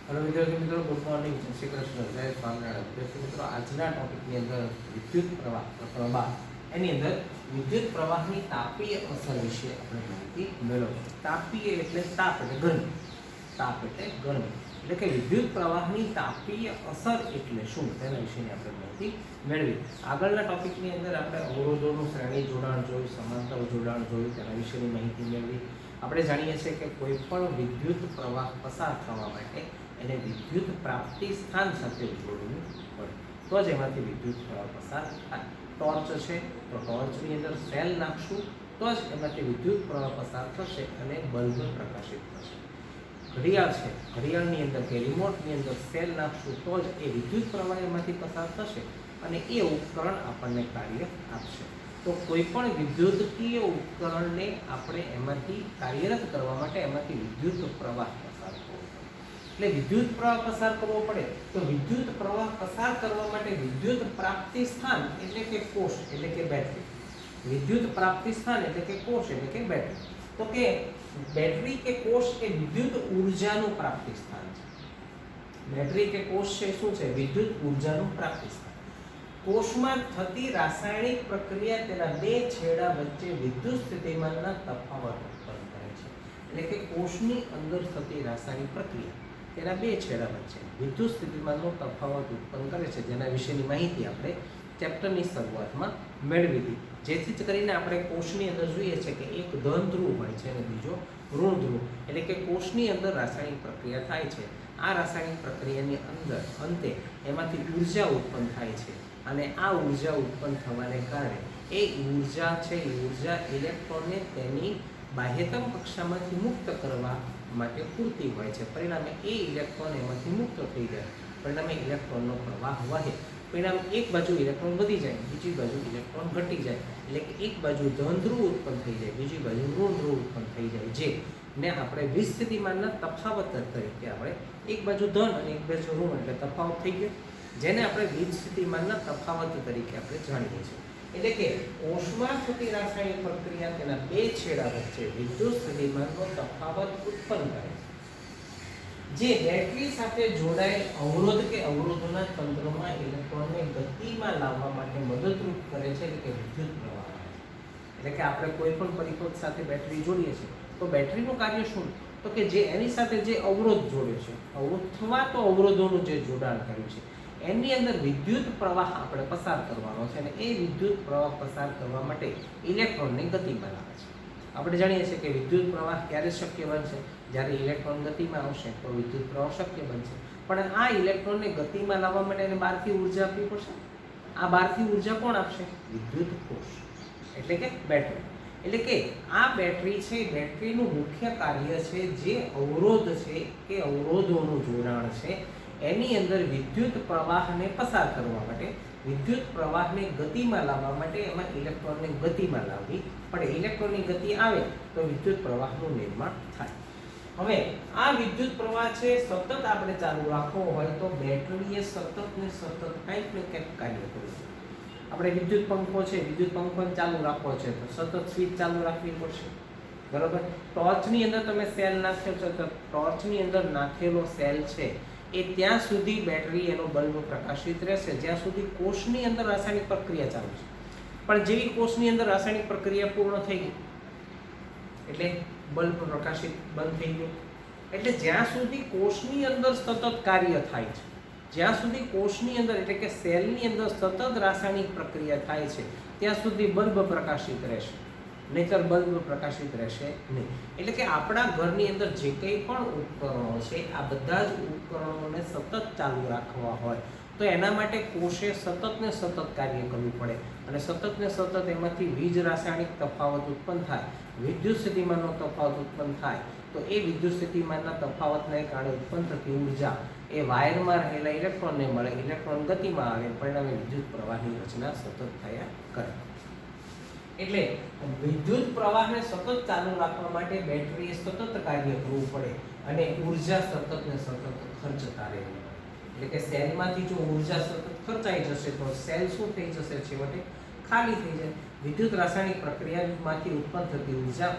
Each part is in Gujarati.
हेलो विद्यार्थी मित्रों, गुड मॉर्निंग, जय श्री कृष्ण, जय स्वामिनारायण। विद्यार्थी मित्रों, આજના ટોપિકની અંદર વિદ્યુત પ્રવાહ એની અંદર વિદ્યુત પ્રવાહની તાપીય અસર વિશે આપણે માહિતી મેળવશું। તાપીય એટલે તાપ એટલે ગરમી, તાપ એટલે ગરમી, એટલે કે વિદ્યુત પ્રવાહની તાપીય અસર એટલે શું તેના વિશેની આપણે માહિતી મેળવી। આગળના ટોપિકની અંદર આપણે અવરોધોનું શ્રેણી જોડાણ જોયું, સમાંતર જોડાણ જોયું, તેના વિશેની માહિતી મેળવી। આપણે જાણીએ છીએ કે કોઈ પણ વિદ્યુત પ્રવાહ પસાર થવા માટે એને વિદ્યુત પ્રાપ્તિ સ્થાન સાથે જોડવું પડે, તો જ એમાંથી વિદ્યુત પ્રવાહ પસાર થાય। ટોર્ચ છે તો ટોર્ચની અંદર સેલ નાખશું તો જ એમાંથી વિદ્યુત પ્રવાહ પસાર થશે અને બલ્બ પ્રકાશિત થશે। ઘડિયાળ છે, ઘડિયાળની અંદર કે રિમોટની અંદર સેલ નાખશું તો જ એ વિદ્યુત પ્રવાહ એમાંથી પસાર થશે અને એ ઉપકરણ આપણને કાર્ય આપશે। તો કોઈ પણ વિદ્યુતીય ઉપકરણને આપણે એમાંથી કાર્યરત કરવા માટે એમાંથી વિદ્યુત પ્રવાહ પસાર કરવો પડે। એટલે વિદ્યુત પ્રવાહ પસાર કરવો પડે તો વિદ્યુત પ્રવાહ પસાર કરવા માટે વિદ્યુત પ્રાપ્તિ સ્થાન એટલે કે કોષ એટલે કે બેટરી, વિદ્યુત પ્રાપ્તિ સ્થાન એટલે કે કોષ એટલે કે બેટરી। તો કે બેટરી કે કોષ એ વિદ્યુત ઉર્જાનું પ્રાપ્તિ સ્થાન છે। બેટરી કે કોષ છે શું છે? વિદ્યુત ઉર્જાનું પ્રાપ્તિ સ્થાન। કોષમાં થતી રાસાયણિક પ્રક્રિયા તેના બે છેડા વચ્ચે વિદ્યુત સ્થિતિમાનના તફાવત ઉત્પન્ન કરે છે। એટલે કે કોષની અંદર થતી રાસાયણિક પ્રક્રિયા તેના બે છેડા વચ્ચે વિદ્યુત સ્થિતિમાનનો તફાવત ઉત્પન્ન કરે છે, જેના વિશેની માહિતી આપણે ચેપ્ટરની શરૂઆતમાં મેળવી હતી। જેથી જ કરીને આપણે કોષની અંદર જોઈએ છે કે એક ધન ધ્રુવ હોય છે અને બીજો ઋણ ધ્રુવ, એટલે કે કોષની અંદર રાસાયણિક પ્રક્રિયા થાય છે। આ રાસાયણિક પ્રક્રિયાની અંદર અંતે એમાંથી ઉર્જા ઉત્પન્ન થાય છે અને આ ઉર્જા ઉત્પન્ન થવાને કારણે એ ઉર્જા છે, એ ઉર્જા ઇલેક્ટ્રોનને તેની બાહ્યતમ કક્ષામાંથી મુક્ત કરવા માટે પૂરતી હોય છે। પરિણામે એ ઇલેક્ટ્રોન એમાંથી મુક્ત થઈ જાય, પરિણામે ઇલેક્ટ્રોનનો પ્રવાહ વહે, પરિણામે એક બાજુ ઇલેક્ટ્રોન વધી જાય, બીજી બાજુ ઇલેક્ટ્રોન ઘટી જાય, એટલે કે એક બાજુ ધન ધ્રુવ ઉત્પન્ન થઈ જાય, બીજી બાજુ ઋણ ધ્રુવ ઉત્પન્ન થઈ જાય, જે ને આપણે વિસ્થિતિમાનના તફાવત તરીકે આપણે એક બાજુ ધન અને એક બાજુ ઋણ એટલે તફાવત થઈ ગયો, જેને આપણે વિસ્થિતિમાનના તફાવત તરીકે આપણે જાણીએ છીએ। એટલે કે કોષમાં થતી રાસાયણિક પ્રક્રિયા તેના બે છેડા વચ્ચે વિદ્યુત સ્થિતિમાનનો તફાવત ઉત્પન્ન કરે, જે બેટરી સાથે જોડાયેલ અવરોધ કે અવરોધોના તંત્રમાં ઇલેક્ટ્રોનને ગતિમાં લાવવા માટે મદદરૂપ કરે છે, એટલે કે વિદ્યુત પ્રવાહ। એટલે કે આપણે કોઈ પણ પરિપથ સાથે બેટરી જોડીએ છીએ તો બેટરીનું કાર્ય શું? તો કે જે એની સાથે જે અવરોધ જોડે છે, અથવા તો અવરોધોનું જે જોડાણ કર્યું છે એની અંદર વિદ્યુત પ્રવાહ આપણે પસાર કરવાનો છે અને એ વિદ્યુત પ્રવાહ પસાર કરવા માટે ઇલેક્ટ્રોનને ગતિમાં લાવે છે। આપણે જાણીએ છીએ કે વિદ્યુત પ્રવાહ ક્યારે શક્ય બનશે? જ્યારે ઇલેક્ટ્રોન ગતિમાં આવશે તો વિદ્યુત પ્રવાહ શક્ય બનશે, પણ આ ઇલેક્ટ્રોનને ગતિમાં લાવવા માટે એને બહારથી ઉર્જા આપવી પડશે। આ બહારથી ઉર્જા કોણ આપશે? વિદ્યુત કોષ એટલે કે બેટરી। એટલે કે આ બેટરી છે, બેટરીનું મુખ્ય કાર્ય છે જે અવરોધ છે કે અવરોધોનું જોડાણ છે એની અંદર વિદ્યુત પ્રવાહને પસાર કરવા માટે, વિદ્યુત પ્રવાહને ગતિમાં લાવવા માટે એમાં ઇલેક્ટ્રોનને ગતિમાં લાવવી પડે। ઇલેક્ટ્રોનની ગતિ આવે તો વિદ્યુત પ્રવાહનું નિર્માણ થાય। હવે આ વિદ્યુત પ્રવાહ છે સતત આપણે ચાલુ રાખવો હોય તો બેટરીએ સતત ને સતત કંઈક ને કંઈક કાર્ય કરવું પડે। આપણે વિદ્યુત પંખો છે, વિદ્યુત પંખોને ચાલુ રાખવો છે તો સતત સ્વિચ ચાલુ રાખવી પડશે, બરાબર। ટોર્ચની અંદર તમે સેલ નાખ્યો છે તો ટોર્ચની અંદર નાખેલો સેલ છે એ ત્યાં સુધી બેટરી એનો બલ્બ પ્રકાશિત રહેશે જ્યાં સુધી કોષની અંદર રાસાયણિક પ્રક્રિયા ચાલુ છે, પણ જેવી કોષની અંદર રાસાયણિક પ્રક્રિયા પૂર્ણ થઈ ગઈ એટલે બલ્બ પ્રકાશિત બંધ થઈ ગયો। એટલે જ્યાં સુધી કોષની અંદર સતત કાર્ય થાય છે, જ્યાં સુધી કોષની અંદર એટલે કે સેલની અંદર સતત રાસાયણિક પ્રક્રિયા થાય છે ત્યાં સુધી બલ્બ પ્રકાશિત રહેશે, નહીંતર બલ્બ પ્રકાશિત રહેશે નહીં। એટલે કે આપણા ઘરની અંદર જે કંઈ પણ ઉપકરણો છે આ બધા જ ઉપકરણોને સતત ચાલુ રાખવા હોય તો એના માટે કોષે સતત ને સતત કાર્ય કરવું પડે અને સતત ને સતત એમાંથી વીજ રાસાયણિક તફાવત ઉત્પન્ન થાય, વિદ્યુત સ્થિતિમાનનો તફાવત ઉત્પન્ન થાય, તો એ વિદ્યુત સ્થિતિમાનના તફાવતને કારણે ઉત્પન્ન થતી ઉર્જા એ વાયરમાં રહેલા ઇલેક્ટ્રોનને મળે, ઇલેક્ટ્રોન ગતિમાં આવે, પરિણામે વિદ્યુત પ્રવાહની રચના સતત થયા કરે। એટલે વિદ્યુત પ્રવાહને સતત ચાલુ રાખવા માટે બેટરીએ સતત કાર્ય કરવું પડે અને ઉર્જા સતત ને સતત ખર્ચતા રહેવું પડે। એટલે કે સેલમાંથી જો ઉર્જા સતત ખર્ચાઈ જશે તો સેલ શું થઈ જશે? છેવટે ખાલી થઈ જાય। વિદ્યુત રાસાયણિક પ્રક્રિયામાંથી ઉત્પન્ન થતી ઉર્જા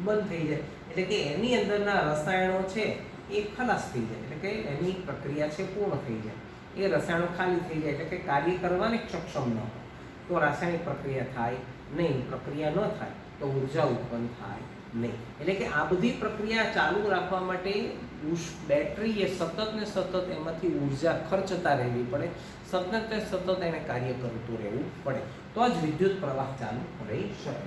બંધ થઈ જાય, એટલે કે એની અંદરના રસાયણો છે એ ખલાસ થઈ જાય, એટલે કે એની પ્રક્રિયા છે પૂર્ણ થઈ જાય, એ રસાયણો ખાલી થઈ જાય, એટલે કે કાર્ય કરવાની સક્ષમ ન હોય તો રાસાયણિક પ્રક્રિયા થાય નહીં. પ્રક્રિયા ન થાય તો ઉર્જા ઉત્પન્ન થાય નહીં. એટલે કે આ બધી પ્રક્રિયા ચાલુ રાખવા માટે બેટરીએ સતત ને સતત એમાંથી ઉર્જા ખર્ચતા રહેવી પડે, સતત ને સતત એને કાર્ય કરતું રહેવું પડે, તો જ વિદ્યુત પ્રવાહ ચાલુ રહી શકે.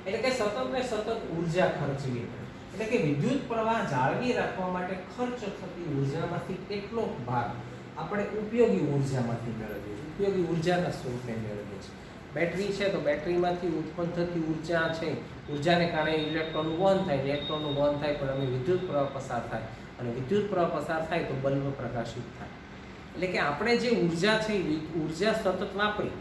એટલે કે સતત ને સતત ઉર્જા ખર્ચવી પડે. એટલે કે વિદ્યુત પ્રવાહ જાળવી રાખવા માટે ખર્ચ થતી ઉર્જામાંથી કેટલો ભાગ આપણે ઉપયોગી ઉર્જામાંથી મેળવીએ છીએ, ઉપયોગી ઉર્જાના સ્વરૂપે મેળવીએ છીએ. બેટરી છે તો બેટરીમાંથી ઉત્પન્ન થતી ઉર્જા છે, ઉર્જાને કારણે ઇલેક્ટ્રોન વહન થાય, ઇલેક્ટ્રોનનું વહન થાય પણ અમે વિદ્યુત પ્રવાહ પસાર થાય, અને વિદ્યુત પ્રવાહ પસાર થાય તો બલ્બ પ્રકાશિત થાય. એટલે કે આપણે જે ઉર્જા છે એ ઉર્જા સતત વાપરી,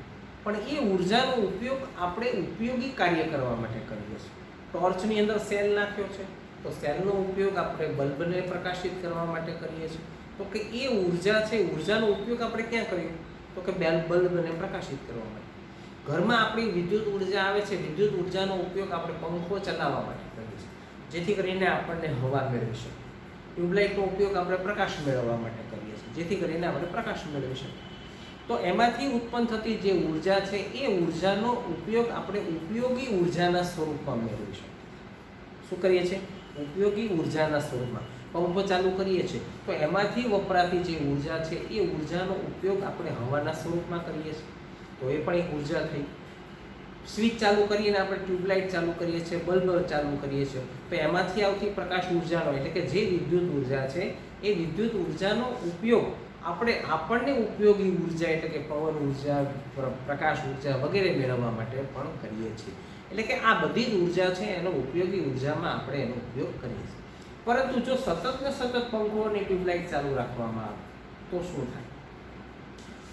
પણ એ ઉર્જાનો ઉપયોગ આપણે ઉપયોગી કાર્ય કરવા માટે કરીએ છીએ. ટોર્ચની અંદર સેલ નાખ્યો છે તો સેલનો ઉપયોગ આપણે બલ્બને પ્રકાશિત કરવા માટે કરીએ છીએ. તો કે એ ઉર્જા છે, ઉર્જાનો ઉપયોગ આપણે ક્યાં કરીએ તો કે બલ્બને પ્રકાશિત કરવા માટે. ઘરમાં આપણી વિદ્યુત ઉર્જા આવે છે, વિદ્યુત ઉર્જાનો ઉપયોગ આપણે પંખો ચલાવવા માટે કરીએ છીએ, જેથી કરીને આપણને હવા મેળવી શકીએ. ટ્યુબલાઇટનો ઉપયોગ આપણે પ્રકાશ મેળવવા માટે કરીએ છીએ, જેથી કરીને આપણે પ્રકાશ મેળવી શકીએ. તો એમાંથી ઉત્પન્ન થતી જે ઉર્જા છે એ ઉર્જાનો ઉપયોગ આપણે ઉપયોગી ઉર્જાના સ્વરૂપમાં મેળવીશું. શું કરીએ છીએ? ઉપયોગી ઉર્જાના સ્વરૂપમાં. પંખો ચાલુ કરીએ છીએ તો એમાંથી વપરાતી જે ઉર્જા છે એ ઉર્જાનો ઉપયોગ આપણે હવાના સ્વરૂપમાં કરીએ છીએ, તો એ પણ એક ઉર્જા થઈ. સ્વિચ ચાલુ કરીને આપણે ટ્યુબલાઇટ ચાલુ કરીએ છીએ, બલ્બ ચાલુ કરીએ છીએ, તો એમાંથી આવતી પ્રકાશ ઉર્જાનો, એટલે કે જે વિદ્યુત ઉર્જા છે એ વિદ્યુત ઉર્જાનો ઉપયોગ આપણને ઉપયોગી ઉર્જા, એટલે કે પવન ઉર્જા, પ્રકાશ ઉર્જા વગેરે મેળવવા માટે પણ કરીએ છીએ. એટલે કે આ બધી જ ઉર્જા છે એનો ઉપયોગી ઉર્જામાં આપણે એનો ઉપયોગ કરીએ છીએ. પરંતુ જો સતત ને સતત પંખો અને ટ્યુબલાઇટ ચાલુ રાખવામાં આવે તો શું થાય?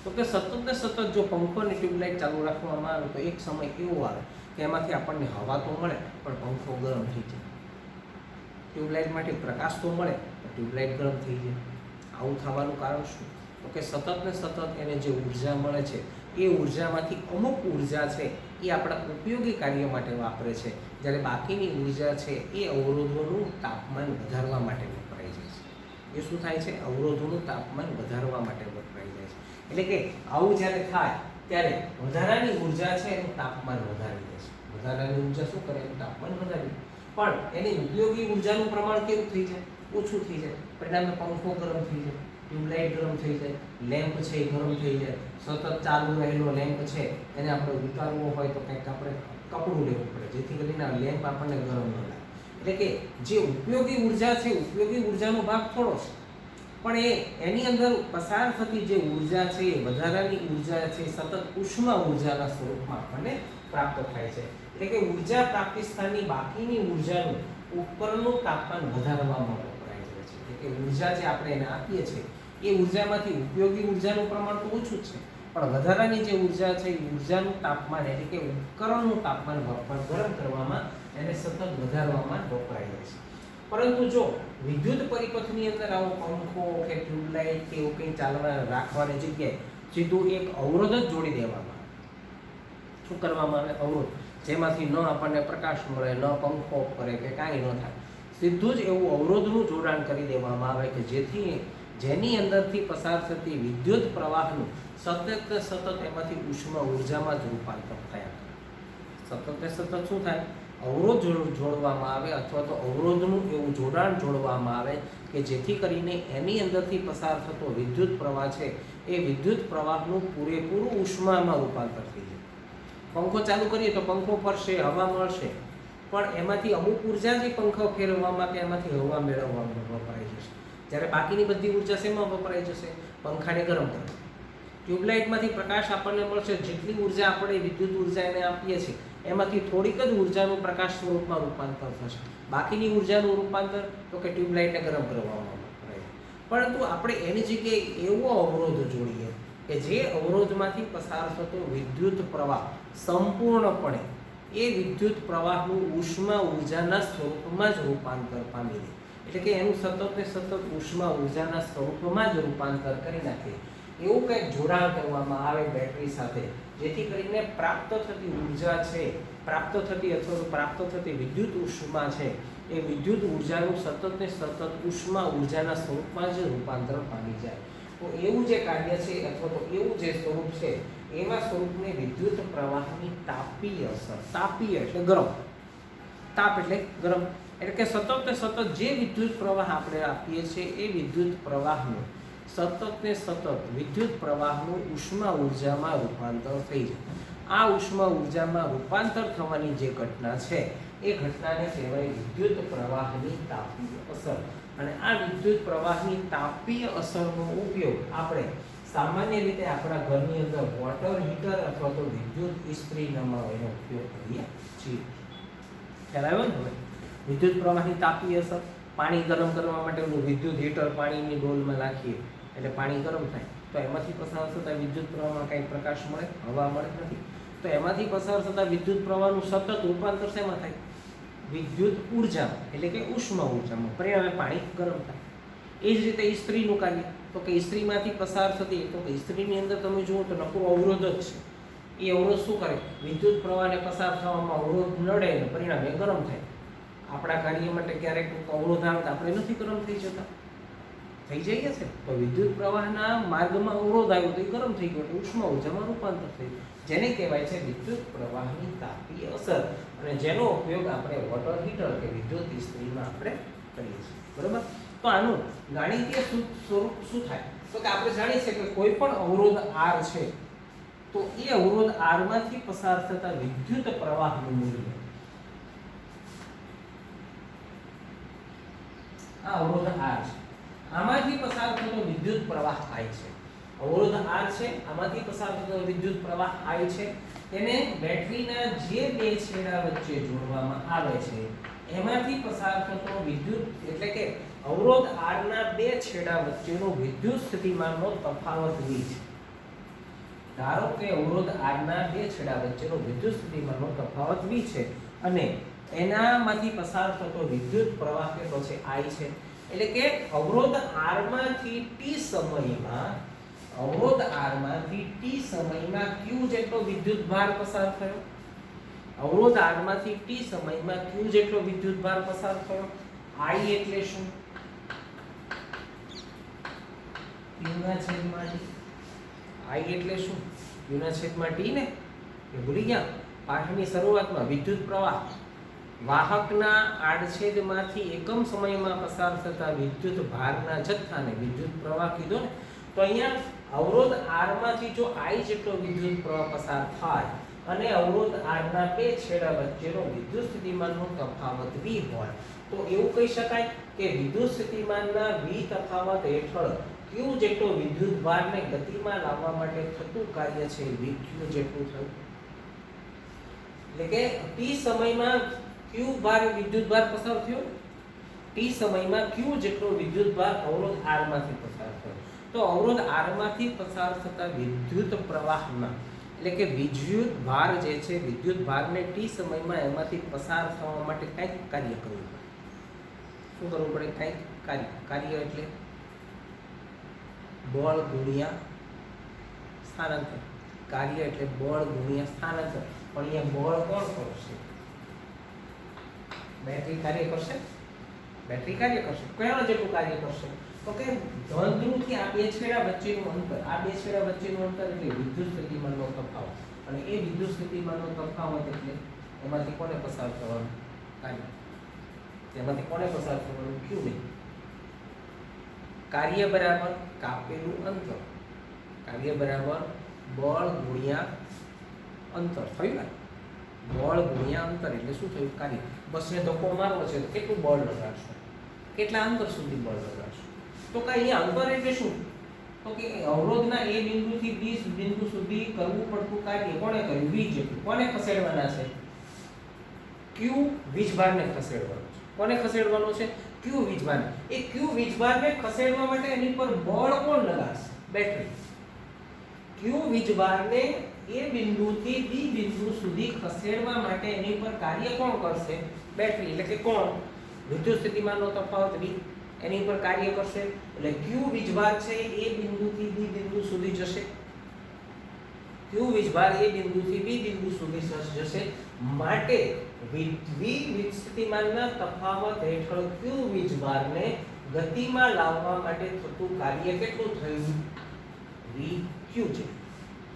તો કે સતત ને સતત જો પંખો અને ટ્યુબલાઇટ ચાલુ રાખવામાં આવે તો એક સમય એવો આવે કે એમાંથી આપણને હવા તો મળે પણ પંખો ગરમ થઈ જાય, ટ્યુબલાઇટમાંથી પ્રકાશ તો મળે પણ ટ્યુબલાઇટ ગરમ થઈ જાય. આવું થવાનું કારણ શું? તો કે સતત ને સતત એને જે ઉર્જા મળે છે એ ઉર્જામાંથી અમુક ઉર્જા છે એ આપણા ઉપયોગી કાર્ય માટે વાપરે છે, જ્યારે બાકીની ઉર્જા છે એ અવરોધોનું તાપમાન વધારવા માટે વપરાઈ જાય છે. એ શું થાય છે? અવરોધોનું તાપમાન વધારવા માટે વપરાઈ જાય છે. એટલે કે આવું જ્યારે થાય ત્યારે વધારાની ઉર્જા છે એનું તાપમાન વધારી દે છે. વધારાની ઉર્જા શું કરે? એનું તાપમાન વધારી. પણ એની ઉપયોગી ઉર્જાનું પ્રમાણ કેવું થઈ જાય? ઓછું થઈ જાય. પરિણામે પંખો ગરમ થઈ જાય, ટ્યુબલાઇટ ગરમ થઈ જાય, લેમ્પ છે એ ગરમ થઈ જાય. સતત ચાલુ રહેલો લેમ્પ છે એને આપણે ઉતારવો હોય તો કંઈક આપણે કપડું લેવું પડે, જેથી કરીને લેમ્પ આપણને ગરમ ન લાગે. એટલે કે જે ઉપયોગી ઉર્જા છે, ઉપયોગી ઉર્જાનો ભાગ થોડો છે, પણ એની અંદર પસાર થતી જે ઉર્જા છે એ વધારાની ઉર્જા છે, સતત ઉષ્મા ઉર્જાના સ્વરૂપમાં આપણને પ્રાપ્ત થાય છે. એટલે કે ઉર્જા પ્રાપ્તિ સ્થાનની બાકીની ઉર્જાનું ઉપરનું તાપમાન વધારવામાં વપરાય છે. એટલે કે ઉર્જા જે આપણે એને આપીએ છીએ એ ઉર્જામાંથી ઉપયોગી ઉર્જાનું પ્રમાણ તો ઓછું જ છે, પણ વધારાની જે ઉર્જા છે એ ઉર્જાનું તાપમાન, એટલે કે ઉપકરણનું તાપમાન ગરમ કરવામાં એને સતત વધારવામાં વપરાય છે. પરંતુ જો વિદ્યુત પરિપથની અંદર આવો પંખો કે ટ્યુબલાઇટ કે એવું કંઈ ચાલવા રાખવાની જગ્યાએ સીધું એક અવરોધ જ જોડી દેવામાં આવે. શું કરવામાં આવે? અવરોધ, જેમાંથી ન આપણને પ્રકાશ મળે, ન પંખો કરે કે કાંઈ ન થાય, સીધું જ એવું અવરોધનું જોડાણ કરી દેવામાં આવે કે જેની અંદરથી પસાર થતી વિદ્યુત પ્રવાહનું સતત એમાંથી ઉષ્મા ઉર્જામાં જ રૂપાંતર થયા કરે. સતત શું થાય? અવરોધ જોડવામાં આવે, અથવા તો અવરોધનું એવું જોડાણ જોડવામાં આવે કે જેથી કરીને એની અંદરથી પસાર થતો વિદ્યુત પ્રવાહ છે એ વિદ્યુત પ્રવાહનું પૂરેપૂરું ઉષ્મામાં રૂપાંતર થઈ જાય. પંખો ચાલુ કરીએ તો પંખો ફરશે, હવા મળશે, પણ એમાંથી અમુક ઉર્જા જે પંખો ફેરવવામાં કે એમાંથી હવા મેળવવામાં વપરાઈ જશે, જ્યારે બાકીની બધી ઉર્જા શેમાં વપરાઈ જશે? પંખાને ગરમ કરવા. ટ્યુબલાઇટમાંથી પ્રકાશ આપણને મળશે, જેટલી ઉર્જા આપણે વિદ્યુત ઉર્જા એને આપીએ છીએ એમાંથી થોડીક જ ઉર્જાનું પ્રકાશ સ્વરૂપમાં રૂપાંતર થશે. બાકીની ઉર્જાનું રૂપાંતર તો કે ટ્યુબલાઇટને ગરમ કરવામાં વપરાય. પરંતુ આપણે એની જગ્યાએ એવો અવરોધ જોડીએ કે જે અવરોધમાંથી પસાર થતો વિદ્યુત પ્રવાહ સંપૂર્ણપણે એ વિદ્યુત પ્રવાહનું ઉષ્મા ઉર્જાના સ્વરૂપમાં જ રૂપાંતર પામી દે. એટલે કે એનું સતત ને સતત ઉષ્મા ઉર્જાના સ્વરૂપમાં જ રૂપાંતર કરી નાખે એવું કંઈક જોડાણ કરવામાં આવે બેટરી સાથે, જેથી કરીને પ્રાપ્ત થતી ઉર્જા છે, પ્રાપ્ત થતી વિદ્યુત ઉષ્મા છે એ વિદ્યુત ઉર્જાનું સતત ને સતત ઉષ્મા ઉર્જાના સ્વરૂપમાં જ રૂપાંતર પામી જાય. તો એવું જે કાર્ય છે અથવા તો એવું જે સ્વરૂપ છે એવા સ્વરૂપને વિદ્યુત પ્રવાહની તાપીય અસર, તાપીય એટલે ગરમ, તાપ એટલે ગરમ, એટલે કે સતત ને સતત જે વિદ્યુત પ્રવાહ આપણે આપીએ છીએ એ વિદ્યુત પ્રવાહનું સતત ને સતત વિદ્યુત પ્રવાહનું ઉષ્મા ઉર્જામાં રૂપાંતર થઈ જાય. આ ઉષ્મા ઉર્જામાં રૂપાંતર થવાની જે ઘટના છે એ ઘટનાને કહેવાય વિદ્યુત પ્રવાહની તાપીય અસર. અને આ વિદ્યુત પ્રવાહની તાપીય અસરનો ઉપયોગ આપણે સામાન્ય રીતે આપણા ઘરની અંદર વોટર હીટર અથવા તો વિદ્યુત ઇસ્ત્રીનામાં એનો ઉપયોગ કરીએ છીએ. ખ્યાલ આવ્યો ને? હવે વિદ્યુત પ્રવાહની તાપીય અસર, પાણી ગરમ કરવા માટેનું વિદ્યુત હીટર પાણીની ડોલમાં નાખીએ એટલે પાણી ગરમ થાય, તો એમાંથી પસાર થતા વિદ્યુત પ્રવાહમાં કંઈ પ્રકાશ મળે? હવા મળે નથી. તો એમાંથી પસાર થતા વિદ્યુત પ્રવાહનું સતત રૂપાંતર શેમાં થાય? વિદ્યુત ઉર્જા એટલે કે ઉષ્મા ઉર્જામાં. પરિણામે પાણી ગરમ થાય. એ જ રીતે ઇસ્ત્રીનું કાર્ય, તો કે ઇસ્ત્રીમાંથી પસાર થતી, તો કે ઇસ્ત્રીની અંદર તમે જુઓ તો નકરો અવરોધ જ છે. એ અવરોધ શું કરે? વિદ્યુત પ્રવાહને પસાર થવામાં અવરોધ નડે ને પરિણામે ગરમ થાય. આપણા કાર્ય માટે ક્યારેક અવરોધ આવે તો આપણે નથી ગરમ થઈ જતા? થઈ જઈએ છે. તો વિદ્યુત પ્રવાહના માર્ગમાં અવરોધ આવ્યો તો એ ગરમ થઈ ગયો એટલે ઉષ્મા ઉર્જામાં રૂપાંતર થયું, જેને કહેવાય છે વિદ્યુત પ્રવાહની તાપીય અસર. અને જેનો ઉપયોગ આપણે વોટર હીટર કે વિદ્યુત ઇસ્ત્રીમાં આપણે કરીએ છીએ. બરોબર? તો આનું ગાણિતીય સ્વરૂપ શું થાય? તો કે આપણે જાણીએ છીએ કે કોઈ પણ અવરોધ R છે તો એ અવરોધ R માંથી પસાર થતા વિદ્યુત પ્રવાહનું મૂલ્ય, આ અવરોધ R છે, આમાંથી પસાર થતો વિદ્યુત પ્રવાહ I છે. અવરોધ R છે, આમાંથી પસાર થતો વિદ્યુત પ્રવાહ I છે. તેને બેટરીના જે બે છેડા વચ્ચે જોડવામાં આવે છે એમાંથી પસાર થતો વિદ્યુત એટલે કે અવરોધ R ના બે છેડા વચ્ચેનો વિદ્યુત સ્થિતિમાનનો તફાવત V છે. ધારો કે અવરોધ R ના બે છેડા વચ્ચેનો વિદ્યુત સ્થિતિમાનનો તફાવત V છે અને એનામાંથી પસાર થતો વિદ્યુત પ્રવાહ કેટલો છે? I છે. એટલે કે અવરોધ R માંથી t સમયમાં, અવરોધ R માંથી t સમયમાં q જેટલો વિદ્યુત ભાર પસાર થયો. અવરોધ R માંથી t સમયમાં q જેટલો વિદ્યુત ભાર પસાર થયો. I એટલે શું? q ના છેદમાં t. I એટલે શું? q ના છેદમાં t ને? એ ભૂલી ગયા? પાઠની શરૂઆતમાં વિદ્યુત પ્રવાહ વાહકના આડછેદમાંથી એકમ સમયમાં પસાર થતા વિદ્યુત ભારના જથ્થાને વિદ્યુત પ્રવાહ કીધો ને. તો અહીંયા અવરોધ R માંથી જો I જેટલો વિદ્યુત પ્રવાહ પસાર થાય અને અવરોધ R ના બે છેડા વચ્ચેનો વિદ્યુત સ્થિતિમાનનો તફાવત V હોય તો એવું કહી શકાય કે વિદ્યુત સ્થિતિમાનના V તફાવત હેઠળ q જેટલો વિદ્યુત ભારને ગતિમાં લાવવા માટે થતું કાર્ય છે VQ જેટલું થયું. એટલે કે t સમયમાં q ભાર વિદ્યુત ભાર પસાર થયો, t સમયમાં q જેટલો વિદ્યુત ભાર અવરોધ R માંથી પસાર થયો. તો અવરોધ R માંથી પસાર થતા વિદ્યુત પ્રવાહમાં એટલે કે વિદ્યુત ભાર જે છે, વિદ્યુત ભારને t સમયમાં એમાંથી પસાર થવા માટે કંઈક કાર્ય કરવું પડે. શું કરવું પડે? કંઈક કાર્ય. કાર્ય એટલે બળ ગુણ્યા સ્થાનાંતર. કાર્ય એટલે બળ ગુણ્યા સ્થાનાંતર. પણ અહીંયા બળ કોણ કરશે? બેટરી કાર્ય કરશે. બેટરી કાર્ય કરશે. કયા જેટલું કાર્ય કરશે? તો કે ધ્રુવથી આ બે છેડા વચ્ચેનું અંતર, આ બે છેડા વચ્ચેનું અંતર એટલે વિદ્યુત સ્થિતિમાનનો તફાવત. અને એ વિદ્યુત સ્થિતિમાનનો તફાવત એટલે એમાંથી કોને પસાર થવાનું? કાર્ય. તેમાંથી કોને પસાર થવાનું? q નહીં. કાર્ય બરાબર કાપેલું અંતર. કાર્ય બરાબર બળ ગુણ્યા અંતર. થયું ને? બળ ગુણ્યા અંતર એટલે શું થયું? કાર્ય. બસને ધક્કો મારવો છે તો કેટલું બળ લગાડશો? કેટલા અંતર સુધી બળ લગાડશો? તો કે અહીંયા અંતર એટલે શું? તો કે અવરોધના a બિંદુથી b બિંદુ સુધી કરવું પડતું કાર્ય કોણે કર્યું? v જેટલું. કોને ખસેડવાના છે? q વીજભારને ખસેડવાનો છે. કોને ખસેડવાનો છે? q વીજભાર. એ q વીજભારને ખસેડવા માટે એની પર બળ કોણ લગાડશે? બેટરી. q વીજભારને a બિંદુથી b બિંદુ સુધી ખસેડવા માટે એની પર કાર્ય કોણ કરશે? બેટરી. એટલે કે કોણ? વિદ્યુત સ્થિતિમાનનો તફાવત v એની પર કાર્ય કરશે. એટલે q વીજભાર છે a બિંદુથી b બિંદુ સુધી જશે. q વીજભાર a બિંદુથી b બિંદુ સુધી જશે. માટે વીજ સ્થિતિમાનના તફાવત હેઠળ ક્યુ વીજભારને ગતિમાં લાવવા માટે થતું કાર્ય કેટલું થયું? VQ જેટલું.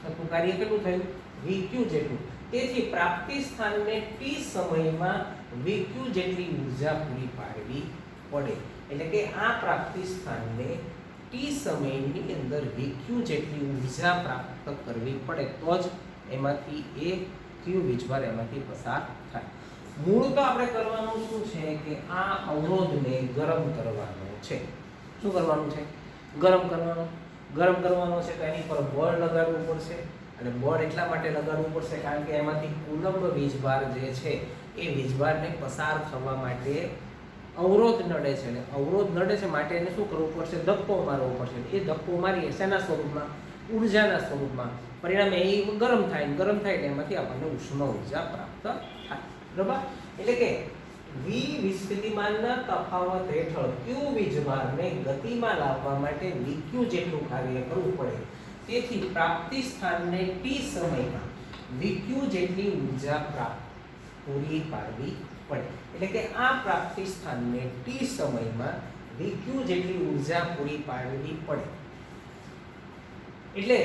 થતું કાર્ય કેટલું થયું? VQ જેટલું. તેથી પ્રાપ્તિ સ્થાનને t સમયમાં VQ જેટલી ઊર્જા પૂરી પાડવી પડે. એટલે કે આ પ્રાપ્તિ સ્થાનને t સમયની અંદર VQ જેટલી ઊર્જા પ્રાપ્ત કરવી પડે તો જ એમાંથી એક ક્યુ વીજભાર એમાંથી પસાર થાય. મૂળ તો આપણે કરવાનું શું છે કે આ અવરોધને ગરમ કરવાનો છે. શું કરવાનું છે? ગરમ કરવાનો. ગરમ કરવાનો છે તો એની પર બળ લગાડવું પડશે. અને બળ એટલા માટે લગાડવું પડશે કારણ કે એમાંથી કુલંબ વીજભાર જે છે એ વીજભારને પસાર થવા માટે અવરોધ નડે છે. અને અવરોધ નડે છે માટે એને શું કરવું પડશે? ધક્કો મારવો પડશે. એ ધક્કો મારીએ શેના સ્વરૂપમાં? ઉર્જાના સ્વરૂપમાં. પરિણામે એ ગરમ થાય. ગરમ થાય એટલે એમાંથી આપણને ઉષ્મા ઉર્જા પ્રાપ્ત થાય. બરાબર? એટલે કે વી સ્થિતિમાનના તફાવત હેઠળ ક્યુ વીજભારને ગતિમાં લાવવા માટે VQ જેટલું કાર્ય કરવું પડે. તેથી પ્રાપ્તિ સ્થાનને t સમયમાં VQ જેટલી ઊર્જા પૂરી પાડવી પડે. એટલે કે આ પ્રાપ્તિ સ્થાનને t સમયમાં VQ જેટલી ઊર્જા પૂરી પાડવી પડે. એટલે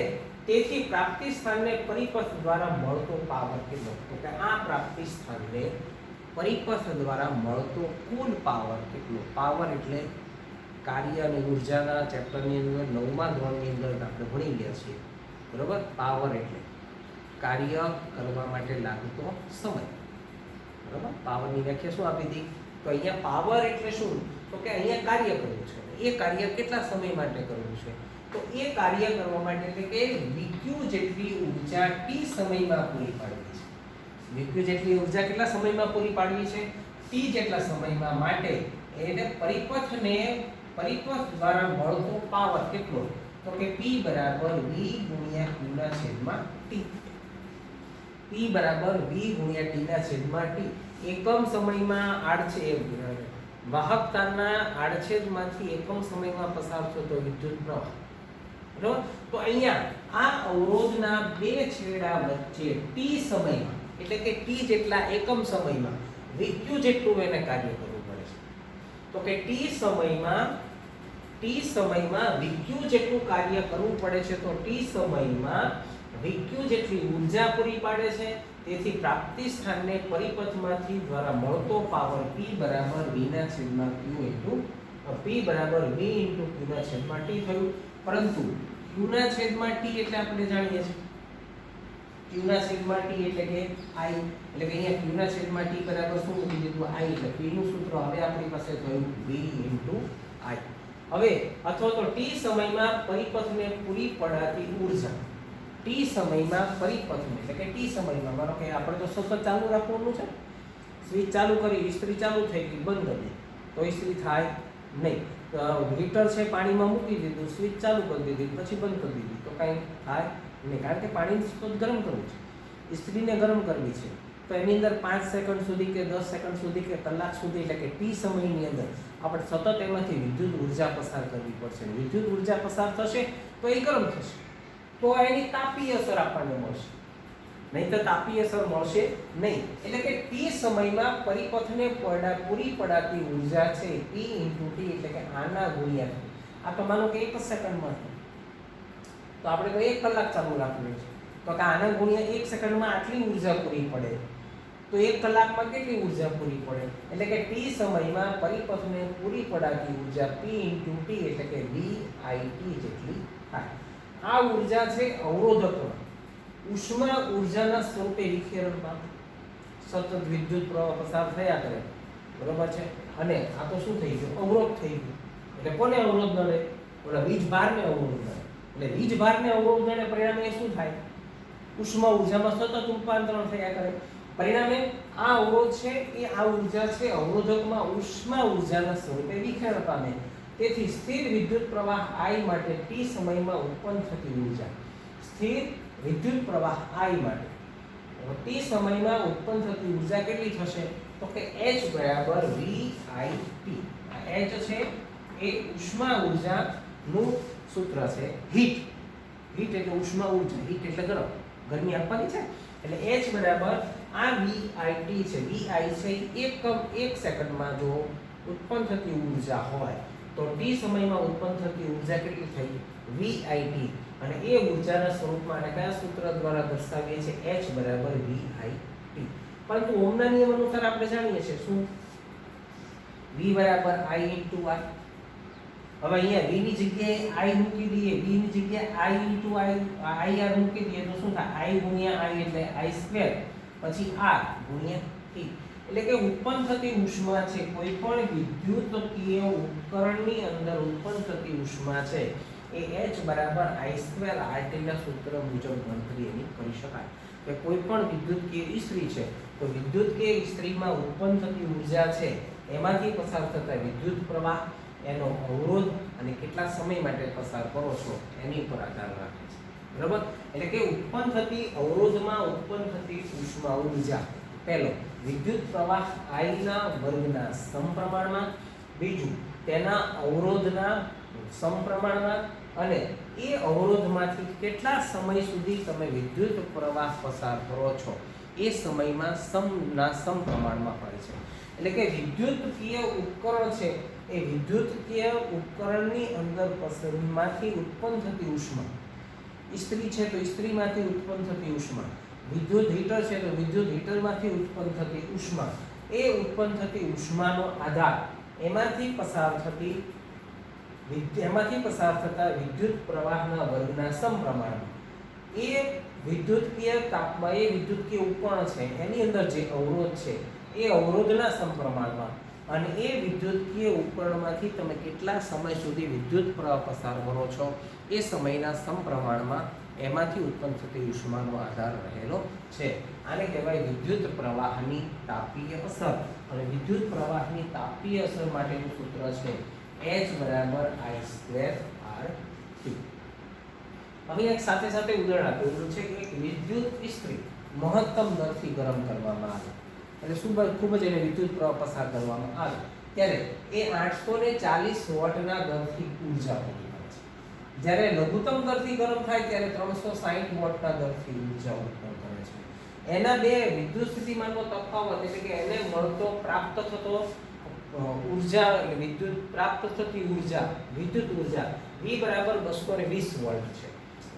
તેથી પ્રાપ્તિ સ્થાનને પરિપથ દ્વારા મળતો પાવર કેટલો? તો કે આ પ્રાપ્તિ સ્થાનને પરિપથ દ્વારા મળતો કુલ પાવર કેટલો? પાવર એટલે કાર્ય અને ઉર્જાના ચેપ્ટરની અંદર 9મા ધોરણની અંદર આપણે ભણી ગયા છીએ. બરોબર? પાવર એટલે કાર્ય કરવા માટે લાગતો સમય. બરાબર? પાવરની વ્યાખ્યા શું આપી હતી? તો અહીંયા પાવર એટલે શું? તો કે અહીંયા કાર્ય કરવું છે. એ કાર્ય કેટલા સમય માટે કરવું છે? તો એ કાર્ય કરવા માટે એટલે કે VQ જેટલી ઊર્જા t સમયમાં પૂરી પાડવી છે. VQ જેટલી ઊર્જા કેટલા સમયમાં પૂરી પાડવી છે? t જેટલા સમયમાં. માટે એને પરિપથ દ્વારા મળતો પાવર કેટલો? તો કે P બરાબર V ગુણ્યા Q ના છેદમાં t. P બરાબર V ગુણ્યા T ના છેદમાં t. એકમ સમયમાં વાહકતાના આડછેદમાંથી એકમ સમયમાં પસાર થતો વિદ્યુત પ્રવાહ. બરાબર? તો અહીંયા આ અવરોધના બે છેડા વચ્ચે t સમયમાં એટલે કે t જેટલા એકમ સમયમાં VQ જેટલું એને કાર્ય કરવું પડે છે. તો કે t સમયમાં VQ જેટલું કાર્ય કરવું પડે છે. તો t સમયમાં VQ જેટલી ઊર્જા પૂરી પાડે છે. તેથી પ્રાપ્તિ સ્થાનને પરિપથમાંથી દ્વારા મળતો પાવર P બરાબર V ના છેદમાં Q ઇન્ટુ P બરાબર V ઇન્ટુ Q ના છેદમાં T થયું. પરંતુ Q ના છેદમાં T એટલે આપણે જાણીએ છીએ Q ના છેદમાં T એટલે કે I. એટલે કે અહીંયા Q ના છેદમાં T બરાબર શું મૂકી દીધું? I. એટલે P નું સૂત્ર હવે આપણી પાસે થયું V ઇન્ટુ I. હવે અથવા તો t સમયમાં પરિપથને પૂરી પડાતી ઊર્જા t સમયમાં પરિપથને એટલે કે t સમયમાં માનો કે આપણે તો સતત ચાલુ રાખવાનું છે. સ્વિચ ચાલુ કરી, ઇસ્ત્રી ચાલુ થઈ ગઈ, બંધ કરી તો ઇસ્ત્રી થાય નહીં. હીટર છે પાણીમાં મૂકી દીધું, સ્વિચ ચાલુ કરી દીધી, પછી બંધ કરી દીધી તો કાંઈ થાય નહીં. કારણ કે પાણી સતત ગરમ કરવું છે, ઇસ્ત્રીને ગરમ કરવી છે. તો એની અંદર 5 સેકન્ડ સુધી કે 10 સેકન્ડ સુધી કે કલાક સુધી એટલે કે t સમયની અંદર આપણે સતત એમાંથી વિદ્યુત ઊર્જા પસાર કરવી પડશે. વિદ્યુત ઊર્જા પસાર થશે તો એ ગરમ થશે, તો એની તાપીય અસર આપણને મળશે. નહીં તો તાપીય અસર મળશે નહીં. એટલે કે t સમયમાં પરિપથને પૂરી પડાતી ઊર્જા છે P × T એટલે કે આના ગુણ્યા. આ તો માનો કે 1 સેકન્ડમાં તો આપણે તો 1 કલાક ચાલુ રાખવું છે. તો કે આના ગુણ્યા 1 સેકન્ડમાં આટલી ઊર્જા પૂરી પડે તો 1 કલાકમાં કેટલી ઊર્જા પૂરી પડે? એટલે કે t સમયમાં પરિપથને પૂરી પડાતી ઊર્જા P × T એટલે કે VIT જેટલી થાય. આ ઊર્જા છે અવરોધકમાં ઉષ્મા ઊર્જાના સ્વરૂપે વિખેરણ પામે. સતત વિદ્યુત પ્રવાહ પસાર થયા કરે. બરોબર છે? અને આ તો શું થઈ ગયું? અવરોધ થઈ ગયું. એટલે કોને અવરોધ નડે? ઓલા વીજભારને અવરોધ નડે. એટલે વીજભારને અવરોધ નડે પરિણામે શું થાય? ઉષ્મા ઊર્જામાં સતત રૂપાંતરણ થયા કરે. પરિણામે આ અવરોધ છે એ આ ઊર્જા છે અવરોધકમાં ઉષ્મા ઊર્જાના સ્વરૂપે વિખેરણ પામે. તેથી સ્થિર વિદ્યુત પ્રવાહ I માટે t સમયમાં ઉત્પન્ન થતી ઊર્જા સ્થિર વિદ્યુત પ્રવાહ I માટે t સમયમાં ઉત્પન્ન થતી ઊર્જા કેટલી થશે? તો કે H બરાબર VIT. આ H છે એ ઉષ્મા ઊર્જાનું સૂત્ર છે. હીટ એટલે ઉષ્મા ઊર્જા, હીટ એટલે ગરમી આપવાની છે. એટલે H બરાબર આ VIT છે, VI છે, એક સેકન્ડમાં જો ઉત્પન્ન થતી ઊર્જા હોય તો t સમયમાં ઉત્પન્ન થતી ઊર્જા કેટલી થઈ? VIT. અને એ ઊર્જાના સ્વરૂપમાં અને કયા સૂત્ર દ્વારા દર્શાવીએ છીએ? H બરાબર VIT. પરંતુ ઓહમના નિયમ અનુસાર આપણે જાણીએ છીએ શું? V બરાબર I into R. હવે અહીંયા V ની જગ્યાએ I મૂકી દઈએ, V ની જગ્યાએ I into IR મૂકી દઈએ તો શું થાય? I ગુણ્યા I એટલે I સ્ક્વેર, પછી R ગુણ્યા T. એટલે કે ઉત્પન્ન થતી ઉષ્મા છે, કોઈ પણ વિદ્યુતકીય ઉપકરણની અંદર ઉત્પન્ન થતી ઉષ્મા છે એ H બરાબર I સ્ક્વેર RT ના સૂત્ર મુજબ ગણતરી એની કરી શકાય. કે કોઈ પણ વિદ્યુતકીય ઇસ્ત્રી છે તો વિદ્યુતકીય ઇસ્ત્રીમાં ઉત્પન્ન થતી ઊર્જા છે એમાંથી પસાર થતા વિદ્યુત પ્રવાહ, એનો અવરોધ અને કેટલા સમય માટે પસાર કરો છો એની પર આધાર રાખે છે. બરાબર? એટલે કે ઉત્પન્ન થતી અવરોધમાં ઉત્પન્ન થતી ઉષ્મા ઊર્જા, પહેલો વિદ્યુત પ્રવાહ I ના વર્ગના સમપ્રમાણમાં, બીજું તેના અવરોધના સમપ્રમાણમાં, અને એ અવરોધમાંથી કેટલા સમય સુધી તમે વિદ્યુત પ્રવાહ પસાર કરો છો એ સમયમાં સમપ્રમાણમાં હોય છે. એટલે કે વિદ્યુતકીય ઉપકરણ છે એ વિદ્યુતકીય ઉપકરણની અંદર માંથી ઉત્પન્ન થતી ઉષ્મા, ઇસ્ત્રી છે તો ઇસ્ત્રીમાંથી ઉત્પન્ન થતી ઉષ્મા, વિદ્યુત હીટર છે તો વિદ્યુત હીટરમાંથી ઉત્પન્ન થતી ઉષ્મા, એ ઉત્પન્ન થતી ઉષ્માનો આધાર એમાંથી પસાર થતા વિદ્યુત પ્રવાહના વર્ગના સમપ્રમાણમાં, એ વિદ્યુતકીય તાપમાન, એ વિદ્યુતકીય ઉપકરણ છે એની અંદર જે અવરોધ છે એ અવરોધના સમપ્રમાણમાં, અને એ વિદ્યુતકીય ઉપકરણમાંથી તમે કેટલા સમય સુધી વિદ્યુત પ્રવાહ પસાર કરો છો એ સમયના સમપ્રમાણમાં એમાંથી ઉત્પન્ન થતી ઉષ્માનો આધાર રહેલો છે. આને કહેવાય વિદ્યુત પ્રવાહની તાપીય અસર. અને વિદ્યુત પ્રવાહની તાપીય અસર માટેનું સૂત્ર છે H બરાબર I સ્ક્વેર RT. હવે એક સાથે સાથે ઉદાહરણ આપેલું છે કે એક વિદ્યુત ઇસ્ત્રી મહત્તમ દરથી ગરમ કરવામાં આવે, એટલે ખૂબ જ એને વિદ્યુત પ્રવાહ પસાર કરવામાં આવે ત્યારે એ 840 વોટના દરથી ઊર્જા પૂરી કરે છે. જ્યારે લઘુત્તમ દરથી ગરમ થાય ત્યારે 360 વોટના દરથી ઊર્જા ઉત્પન્ન કરે છે. એના બે વિદ્યુત સ્થિતિમાનનો તફાવત એટલે કે એને મળતો પ્રાપ્ત થતો ઊર્જા, વિદ્યુત પ્રાપ્ત થતી ઊર્જા, વિદ્યુત ઊર્જા V બરાબર 220 વોલ્ટ છે.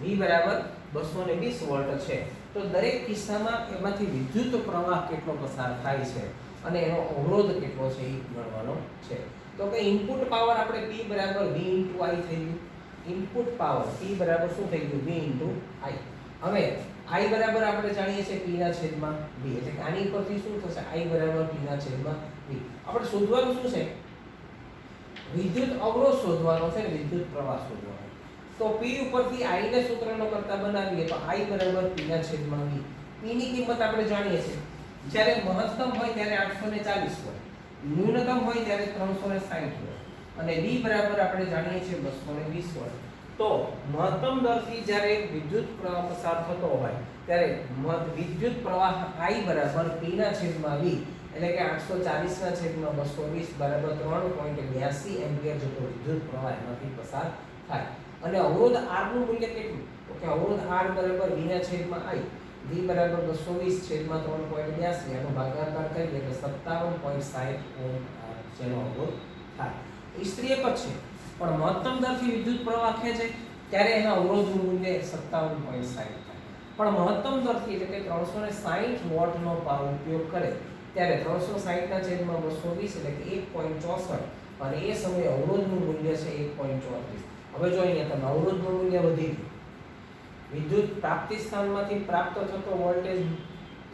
V બરાબર 220 વોલ્ટ છે. તો દરેક કિસ્સામાં એમાંથી વિદ્યુત પ્રવાહ કેટલો પસાર થાય છે અને એનો અવરોધ કેટલો છે એ ગણવાનો છે. તો કે ઇનપુટ પાવર આપણે P બરાબર V into I થઈ ગયું. ઇનપુટ પાવર P બરાબર શું થઈ ગયું? V into I. હવે I બરાબર આપણે જાણીએ છીએ P ના છેદમાં V, એટલે કે આની પરથી શું થશે? I બરાબર P ના છેદમાં V. આપણે શોધવાનું શું છે? વિદ્યુત અવરોધ શોધવાનો છે ને વિદ્યુત પ્રવાહ શોધવાનો. તો P ઉપરથી I ને સૂત્રનો કરતા બનાવીએ તો I બરાબર P ના છેદમાં V. P ની કિંમત આપણે જાણીએ છીએ, જ્યારે મહત્તમ હોય ત્યારે 840 હોય, ન્યૂનતમ હોય ત્યારે 360 હોય, અને V બરાબર આપણે જાણીએ છીએ 220 હોય. તો મહત્તમ દરથી જ્યારે વિદ્યુત પ્રવાહ પસાર થતો હોય ત્યારે વિદ્યુત પ્રવાહ I બરાબર P ના છેદમાં V, એટલે કે 840 ના છેદમાં 220 બરાબર 3.82 એમ્પિયર જેટલો વિદ્યુત પ્રવાહ એમાંથી પસાર થાય. અને અવરોધ R નું મૂલ્ય કેટલું? તો કે અવરોધ R બરાબર V ના છેદમાં I, V બરાબર 220 છેદમાં 3.82, આનો ભાગાકાર કરીએ એટલે 57.60 ઓહ્મ જેનો અવરોધ થાય. ઇસ્ત્રી એક જ છે પણ મહત્તમ દરથી વિદ્યુત પ્રવાહ ખેંચે ત્યારે એના અવરોધનું મૂલ્ય 57.60 થાય. પણ મહત્તમ દરથી એટલે કે 360 વોટનો પાવર ઉપયોગ કરે ત્યારે 360 ના છેદમાં 220 એટલે કે 1.64, અને એ સમયે અવરોધનું મૂલ્ય છે 1.34. હવે જો અહીંયા તમે અવરોધનું મૂલ્ય વધી ગયું, વિદ્યુત પ્રાપ્તિ સ્થાનમાંથી પ્રાપ્ત થતો વોલ્ટેજ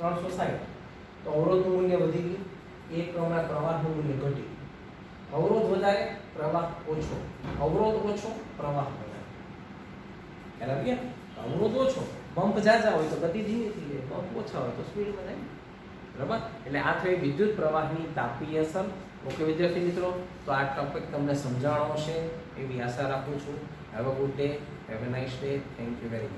360, તો અવરોધનું મૂલ્ય વધી ગયું, એ પ્રમાણે પ્રવાહનું મૂલ્ય ઘટી ગયું. અવરોધ વધારે, પ્રવાહ ઓછો, અવરોધ ઓછો, પ્રવાહ વધારે. ખ્યાલ આવી ગયા? અવરોધ ઓછો, પંપ ઝાઝા હોય તો ગતિ ધીમી થઈ જાય, પંપ ઓછા હોય તો સ્પીડમાં જાય. બરાબર? એટલે આ થઈ વિદ્યુત પ્રવાહની તાપીય અસર. ઓકે વિદ્યાર્થી મિત્રો, તો આ ટોપિક તમને સમજાણો હશે એવી આશા રાખું છું. Have a good day, have a nice day. Thank you very much.